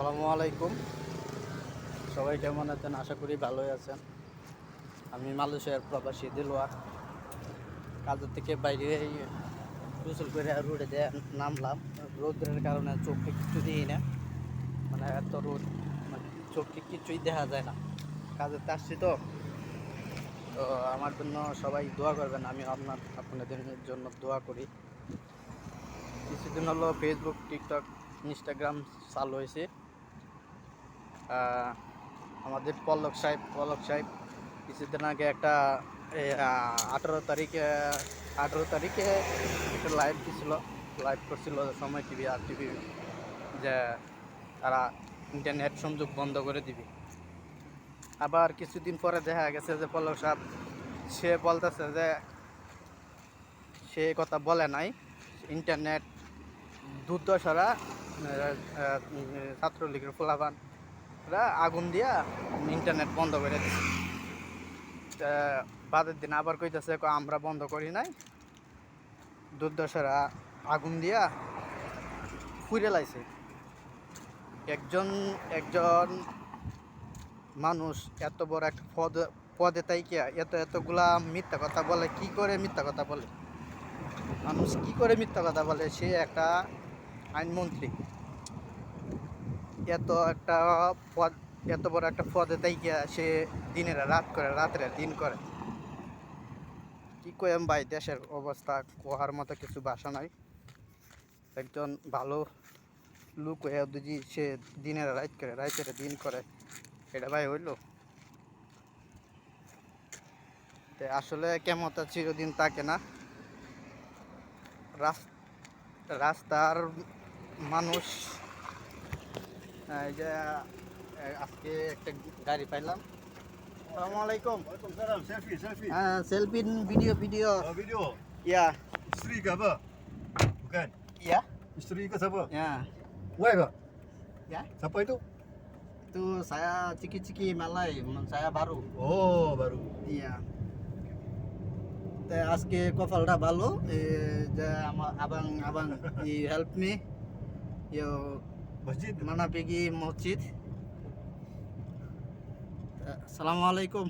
আসসালামু আলাইকুম। সবাই কেমন আছেন? আশা করি ভালোই আছেন। আমি মালয়েশিয়ার প্রবাসী দিলওয়ার। কাজের থেকে বাইরে গোসল করে রোডে দিয়ে নামলাম। রোদের কারণে চোখে কিছু দিই না, মানে এত রোদ, মানে চোখে কিছুই দেখা যায় না। কাজেতে আসছি তো তো আমার জন্য সবাই দোয়া করবেন। আমি আপনাদের জন্য দোয়া করি। কিছুদিন হলো ফেসবুক, টিকটক, ইনস্টাগ্রাম চালু হয়েছে। আমাদের পলক সাহেব কিছুদিন আগে একটা 18 তারিখে একটা লাইভ করছিল সময় টিভি আর টিভি, যে তারা ইন্টারনেট সংযোগ বন্ধ করে দিবে। আবার কিছুদিন পরে দেখা গেছে যে পলক সাহেব সে বলতেছে যে সে কথা বলে নাই, ইন্টারনেট দুর্দশারা ছাত্রলীগের ফলাফানরা আগুন দিয়া ইন্টারনেট বন্ধ করে দিচ্ছে। বাদের দিন আবার কইতেছে আমরা বন্ধ করি নাই, দুর্দশারা আগুন দিয়া পুড়ে লাইছে। একজন একজন মানুষ এত বড় একটা পদে তাইকে এতগুলা মিথ্যা কথা বলে, কি করে মিথ্যা কথা বলে? মানুষ কি করে মিথ্যা কথা বলে? সে একটা আইনমন্ত্রী, পদ এত বড় একটা পদে তাইকে সে দিনের রাত করে, রাতের দিন করে। কি কইম ভাই, দেশের অবস্থা কোহার মতো কিছু ভাষা নাই। একজন ভালো লোক হয়ে যদি সে দিনের রাত করে, রাতের দিন করে, এটা ভাই হইল? আসলে কেমতা চিরদিন থাকে না। রাস্তার মানুষ, এই যে আজকে একটা গাড়ি পাইলাম। আসসালামু আলাইকুম। Waalaikumsalam. Selfie. Selfie, video Oh, video. ইয়া Isteri ke apa? Bukan. ইয়া Isteri ke siapa? ইয়া Wife ke? Ya, Siapa itu? itu saya Ciki-Ciki Malay, saya baru. Oh, baru. Iya. আজকে কপালটা ভালো, যে আমার abang he help me yo Masjid. mana pergi masjid. Assalamu alaikum.